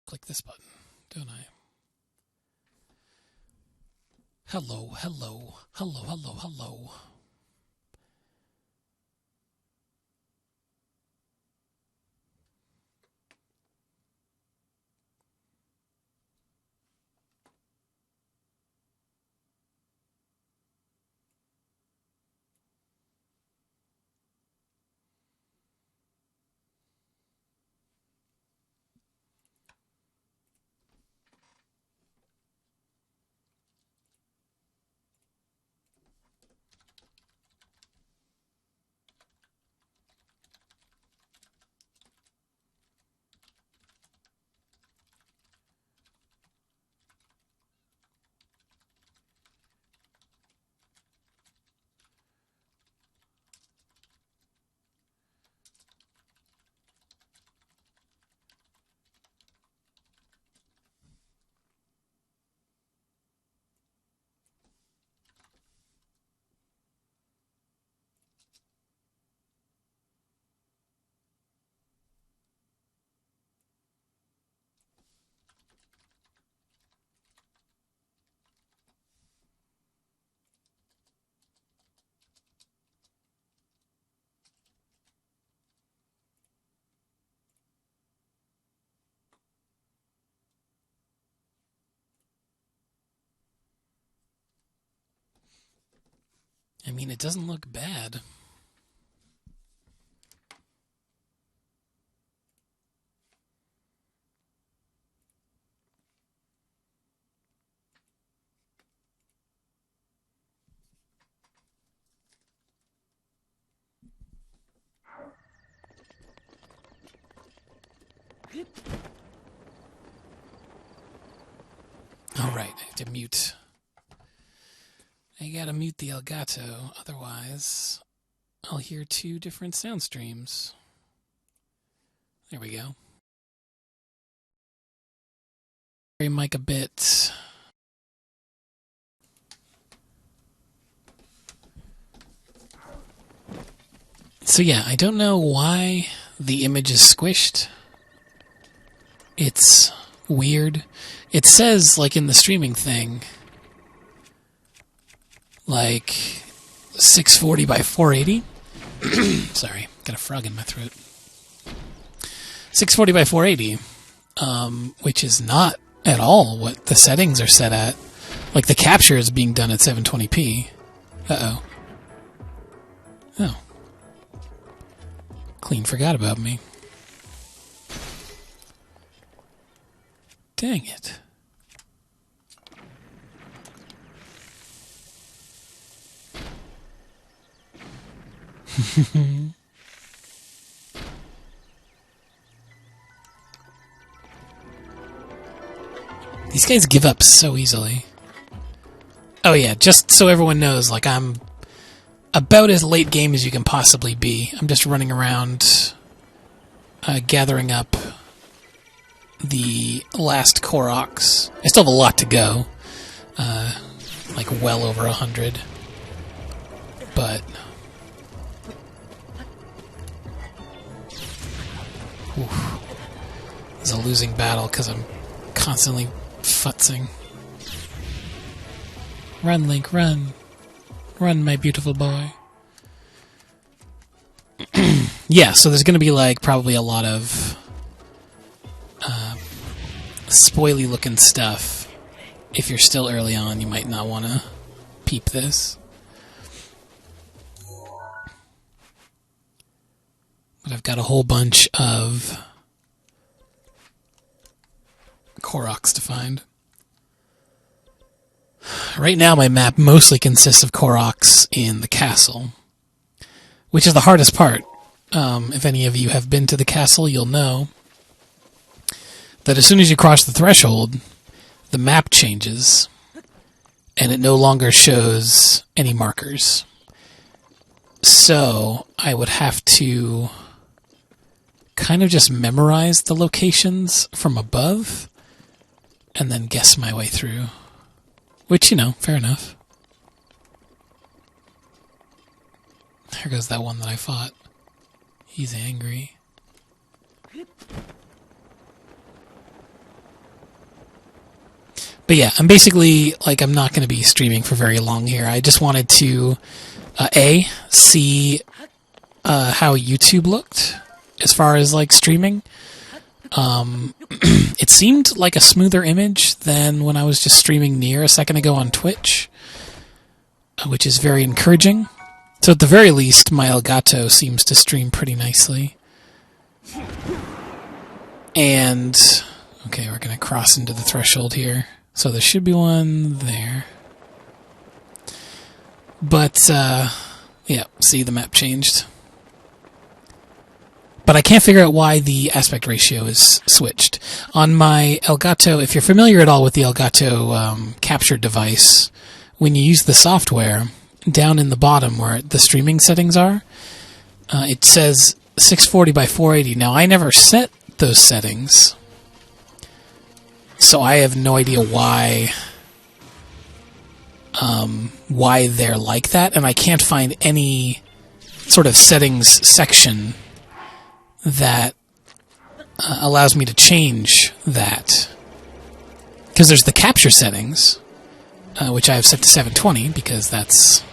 click this button, don't I? Hello, hello, hello, hello, hello. I mean, it doesn't look bad. Alright, I have to mute. I gotta mute the Elgato, otherwise I'll hear two different sound streams. There we go. Mic a bit. So yeah, I don't know why the image is squished. It's weird. It says, like in the streaming thing, like 640 by 480. Sorry, got a frog in my throat. 640 by 480, which is not at all what the settings are set at. Like the capture is being done at 720p. Uh-oh. Oh. Clean forgot about me. Dang it. These guys give up so easily. Oh yeah, just so everyone knows, like I'm about as late game as you can possibly be. I'm just running around gathering up the last Koroks. I still have a lot to go. Like well over 100. But oof, it's a losing battle because I'm constantly futzing. Run, Link, run. Run, my beautiful boy. Yeah, so there's going to be like probably a lot of spoily looking stuff. If you're still early on, you might not want to peep this. But I've got a whole bunch of Koroks to find. Right now my map mostly consists of Koroks in the castle, which is the hardest part. If any of you have been to the castle, you'll know that as soon as you cross the threshold, the map changes, and it no longer shows any markers. So I would have to kind of just memorize the locations from above, and then guess my way through. Which, you know, fair enough. There goes that one that I fought. He's angry. But yeah, I'm basically, like, I'm not going to be streaming for very long here. I just wanted to, see how YouTube looked as far as, like, streaming. It seemed like a smoother image than when I was just streaming near a second ago on Twitch, which is very encouraging. So at the very least, my Elgato seems to stream pretty nicely. And, okay, we're going to cross into the threshold here. So there should be one there. But, yeah, see, the map changed. But I can't figure out why the aspect ratio is switched. On my Elgato, if you're familiar at all with the Elgato capture device, when you use the software, down in the bottom where the streaming settings are, it says 640 by 480. Now, I never set those settings, so I have no idea why they're like that, and I can't find any sort of settings section that allows me to change that. Because there's the capture settings, which I have set to 720, because that's,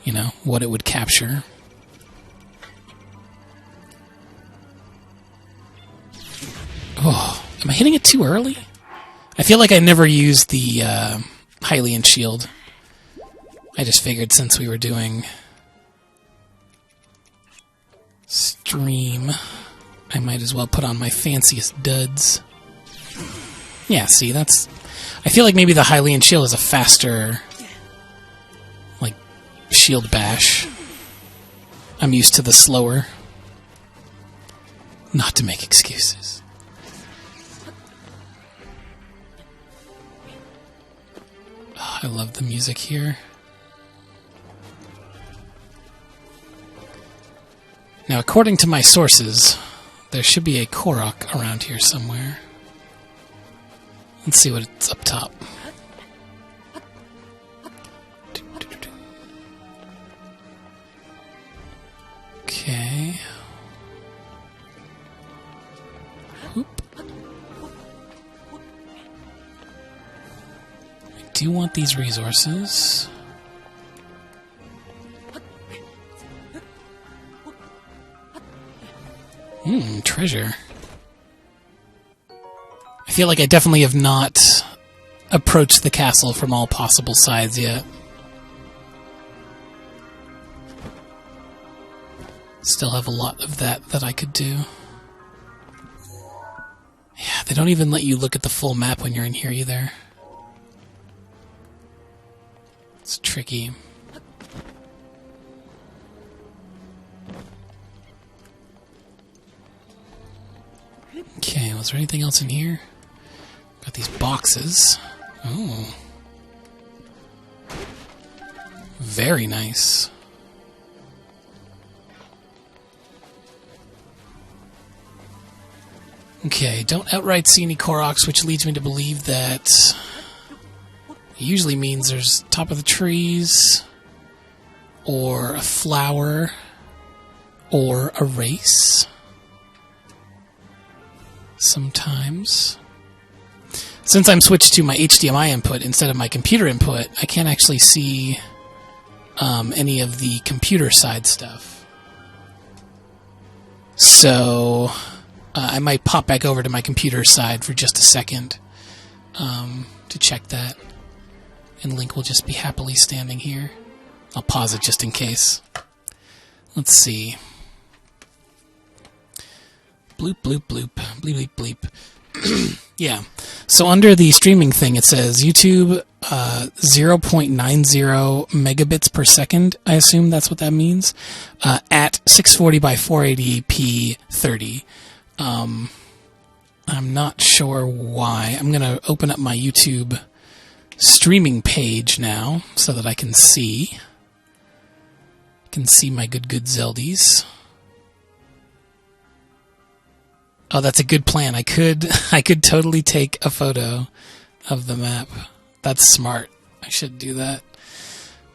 you know, what it would capture. Oh, am I hitting it too early? I feel like I never used the Hylian shield. I just figured since we were doing stream, I might as well put on my fanciest duds. Yeah, see, that's... I feel like maybe the Hylian shield is a faster, like, shield bash. I'm used to the slower. Not to make excuses. Oh, I love the music here. Now, according to my sources, there should be a Korok around here somewhere. Let's see what it's up top. Okay. Whoop. I do want these resources. Treasure. I feel like I definitely have not approached the castle from all possible sides yet. Still have a lot of that I could do. Yeah, they don't even let you look at the full map when you're in here either. It's tricky. Okay, was there anything else in here? Got these boxes. Oh. Very nice. Okay, don't outright see any Koroks, which leads me to believe that it usually means there's top of the trees, or a flower, or a race. Sometimes. Since I'm switched to my HDMI input instead of my computer input, I can't actually see any of the computer side stuff. So I might pop back over to my computer side for just a second to check that. And Link will just be happily standing here. I'll pause it just in case. Let's see. Bloop, bloop, bloop. Bleep, bleep, bleep. Yeah. So under the streaming thing, it says YouTube 0.90 megabits per second. I assume that's what that means. At 640 by 480p 30. I'm not sure why. I'm going to open up my YouTube streaming page now so that I can see. My good Zeldies. Oh, that's a good plan. I could totally take a photo of the map. That's smart. I should do that.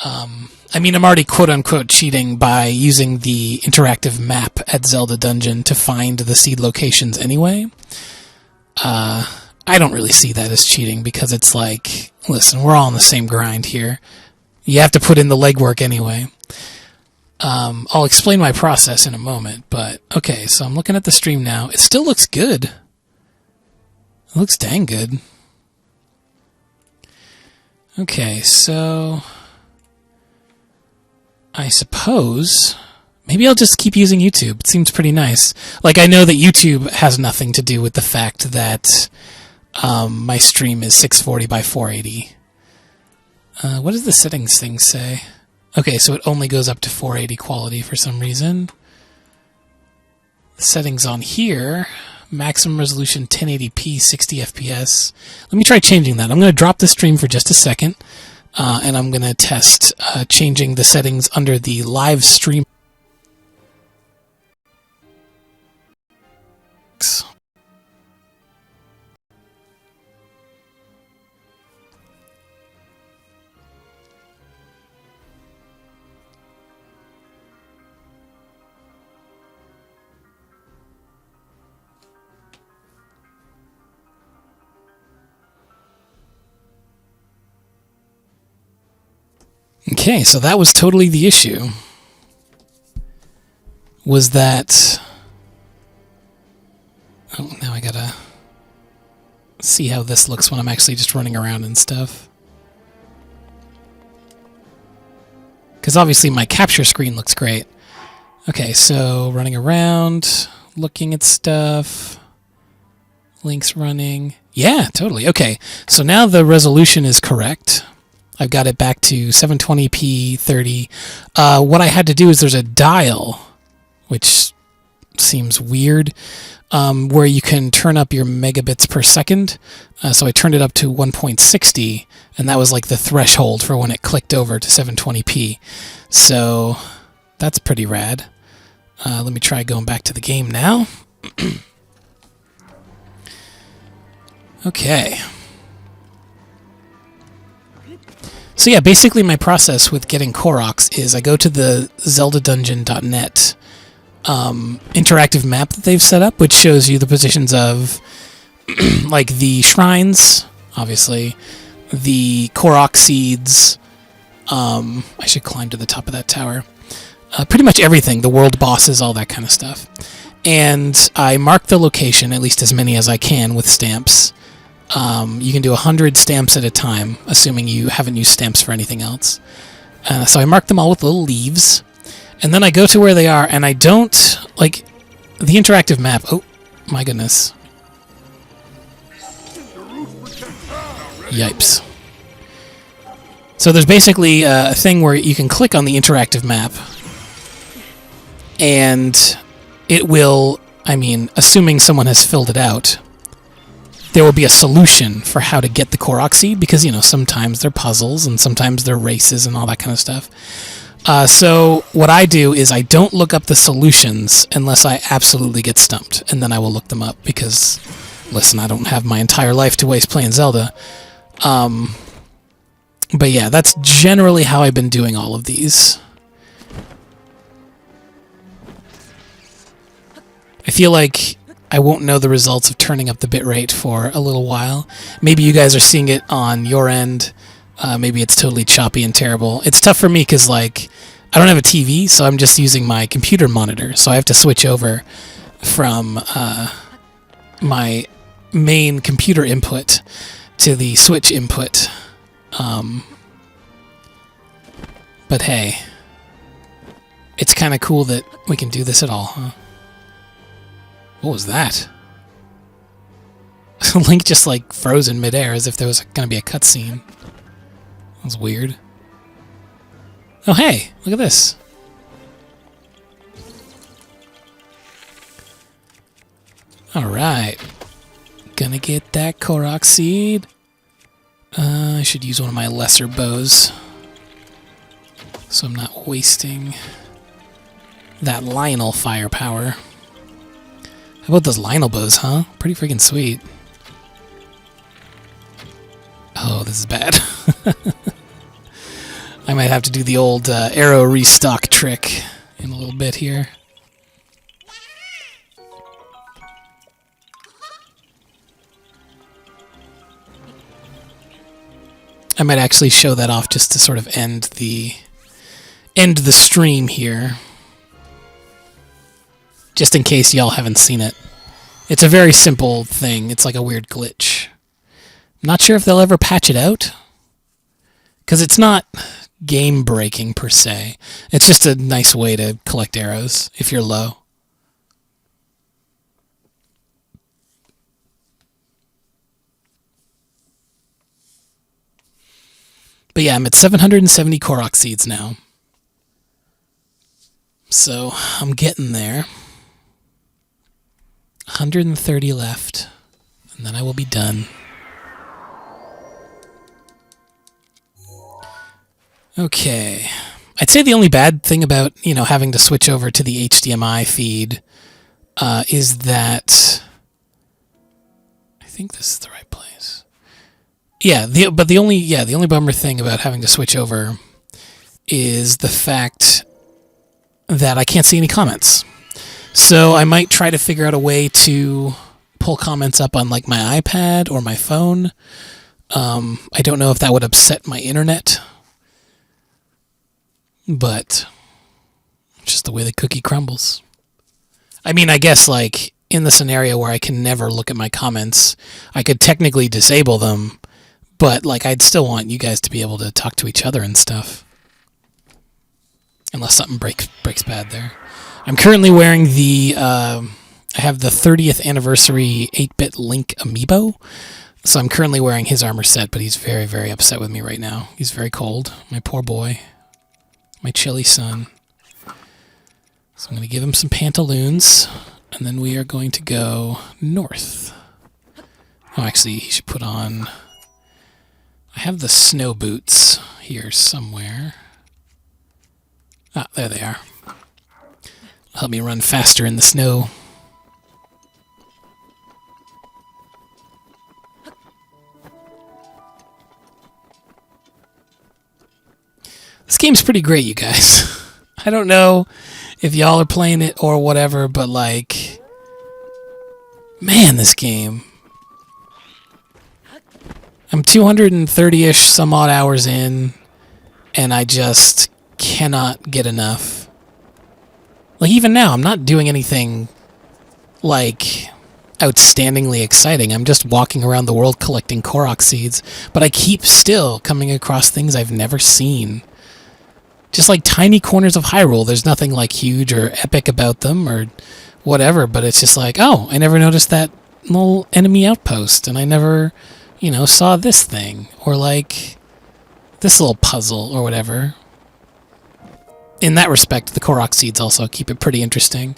I mean, I'm already quote-unquote cheating by using the interactive map at Zelda Dungeon to find the seed locations anyway. I don't really see that as cheating because it's like, listen, we're all on the same grind here. You have to put in the legwork anyway. I'll explain my process in a moment, but okay, so I'm looking at the stream now. It still looks good. It looks dang good. Okay, so I suppose maybe I'll just keep using YouTube. It seems pretty nice. Like, I know that YouTube has nothing to do with the fact that my stream is 640 by 480. What does the settings thing say? Okay, so it only goes up to 480 quality for some reason. The settings on here, maximum resolution 1080p, 60 FPS. Let me try changing that. I'm going to drop the stream for just a second, and I'm going to test changing the settings under the live stream. Okay, so that was totally the issue. Was that... Oh, now I gotta see how this looks when I'm actually just running around and stuff. Because obviously my capture screen looks great. Okay, so running around, looking at stuff, links running. Yeah, totally. Okay, so now the resolution is correct. I've got it back to 720p 30. What I had to do is there's a dial, which seems weird, where you can turn up your megabits per second. So I turned it up to 1.60, and that was like the threshold for when it clicked over to 720p. So that's pretty rad. Let me try going back to the game now. Okay. So yeah, basically my process with getting Koroks is I go to the zeldedungeon.net interactive map that they've set up, which shows you the positions of like the shrines, obviously, the Korok seeds. I should climb to the top of that tower. Pretty much everything, the world bosses, all that kind of stuff. And I mark the location, at least as many as I can, with stamps. You can do 100 stamps at a time, assuming you haven't used stamps for anything else. So I mark them all with little leaves, and then I go to where they are, and I don't, like, the interactive map. Oh, my goodness. Yipes. So there's basically a thing where you can click on the interactive map, and it will, I mean, assuming someone has filled it out, there will be a solution for how to get the Korok seed, because, you know, sometimes they're puzzles and sometimes they're races and all that kind of stuff. So what I do is I don't look up the solutions unless I absolutely get stumped, and then I will look them up because, listen, I don't have my entire life to waste playing Zelda. But yeah, that's generally how I've been doing all of these. I feel like I won't know the results of turning up the bitrate for a little while. Maybe you guys are seeing it on your end. Maybe it's totally choppy and terrible. It's tough for me because, like, I don't have a TV, so I'm just using my computer monitor. So I have to switch over from my main computer input to the Switch input. But hey, it's kind of cool that we can do this at all, huh? What was that? Link just, like, froze in midair as if there was going to be a cutscene. That was weird. Oh, hey, look at this. Alright. Gonna get that Korok seed. I should use one of my lesser bows, so I'm not wasting that Lionel firepower. How about those Lionel bows, huh? Pretty freaking sweet. Oh, this is bad. I might have to do the old arrow restock trick in a little bit here. I might actually show that off just to sort of end the stream here. Just in case y'all haven't seen it. It's a very simple thing. It's like a weird glitch. I'm not sure if they'll ever patch it out. Because it's not game-breaking per se. It's just a nice way to collect arrows if you're low. But yeah, I'm at 770 Korok seeds now. So I'm getting there. 130 left, and then I will be done. Okay. I'd say the only bad thing about, having to switch over to the HDMI feed is that I think this is the right place. Yeah, the only bummer thing about having to switch over is the fact that I can't see any comments. So I might try to figure out a way to pull comments up on like my iPad or my phone. I don't know if that would upset my internet. But it's just the way the cookie crumbles. I mean, I guess like in the scenario where I can never look at my comments, I could technically disable them, but like I'd still want you guys to be able to talk to each other and stuff. Unless something breaks bad there. I'm currently wearing I have the 30th anniversary 8-bit Link amiibo. So I'm currently wearing his armor set, but he's very, very upset with me right now. He's very cold. My poor boy. My chilly son. So I'm going to give him some pantaloons, and then we are going to go north. Oh, actually, he should put on... I have the snow boots here somewhere. Ah, there they are. Help me run faster in the snow. This game's pretty great, you guys. I don't know if y'all are playing it or whatever, but like... Man, this game. I'm 230-ish some odd hours in, and I just cannot get enough. Like, even now, I'm not doing anything, like, outstandingly exciting. I'm just walking around the world collecting Korok seeds, but I keep still coming across things I've never seen. Just like tiny corners of Hyrule. There's nothing like huge or epic about them or whatever, but it's just like, oh, I never noticed that little enemy outpost, and I never, saw this thing, or like this little puzzle or whatever. In that respect, the Korok seeds also keep it pretty interesting,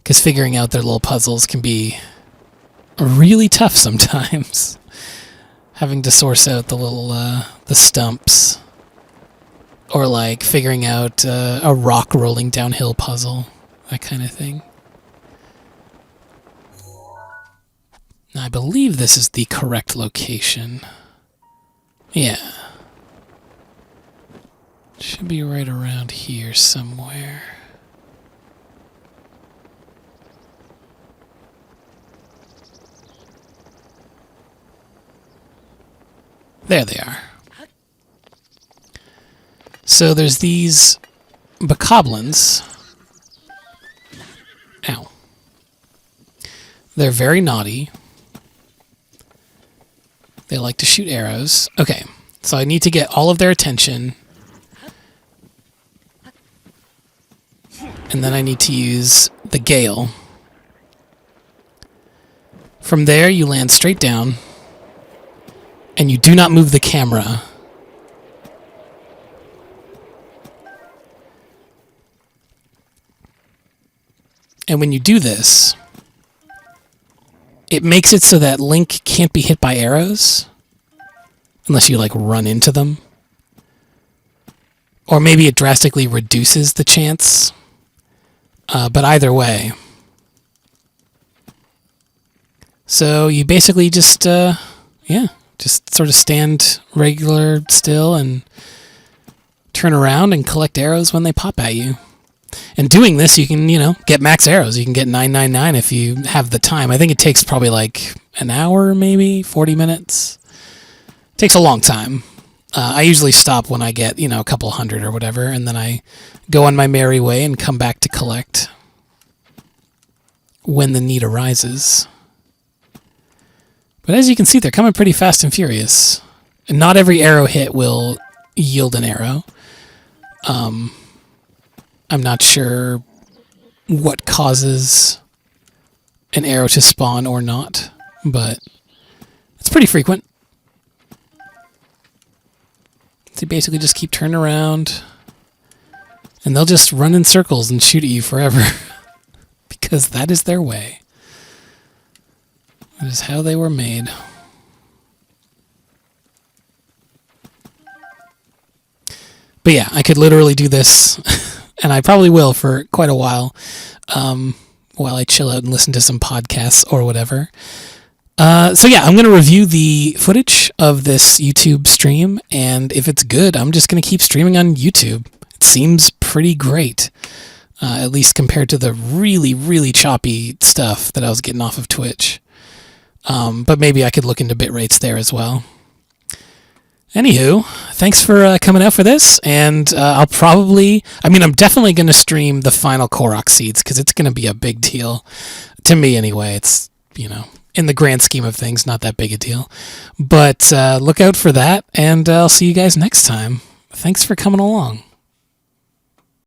because figuring out their little puzzles can be really tough sometimes. Having to source out the little, the stumps. Or like figuring out a rock rolling downhill puzzle, that kind of thing. Now, I believe this is the correct location. Yeah. Should be right around here somewhere. There they are. So there's these bokoblins. Ow. They're very naughty. They like to shoot arrows. Okay, so I need to get all of their attention. And then I need to use the Gale. From there, you land straight down. And you do not move the camera. And when you do this, it makes it so that Link can't be hit by arrows unless you, like, run into them. Or maybe it drastically reduces the chance. But either way. So you basically just, just sort of stand regular still and turn around and collect arrows when they pop at you. And doing this, you can, get max arrows. You can get 999 if you have the time. I think it takes probably like an hour, maybe 40 minutes. Takes a long time. I usually stop when I get, a couple hundred or whatever, and then I go on my merry way and come back to collect when the need arises. But as you can see, they're coming pretty fast and furious. And not every arrow hit will yield an arrow. I'm not sure what causes an arrow to spawn or not, but it's pretty frequent. They basically just keep turning around, and they'll just run in circles and shoot at you forever, because that is their way. That is how they were made. But yeah, I could literally do this, and I probably will for quite a while I chill out and listen to some podcasts or whatever. So yeah, I'm going to review the footage of this YouTube stream, and if it's good, I'm just going to keep streaming on YouTube. It seems pretty great, at least compared to the really, really choppy stuff that I was getting off of Twitch. But maybe I could look into bit rates there as well. Anywho, thanks for coming out for this, and I'm definitely going to stream the final Korok seeds, because it's going to be a big deal. To me, anyway. It's, in the grand scheme of things, not that big a deal. But look out for that, and I'll see you guys next time. Thanks for coming along.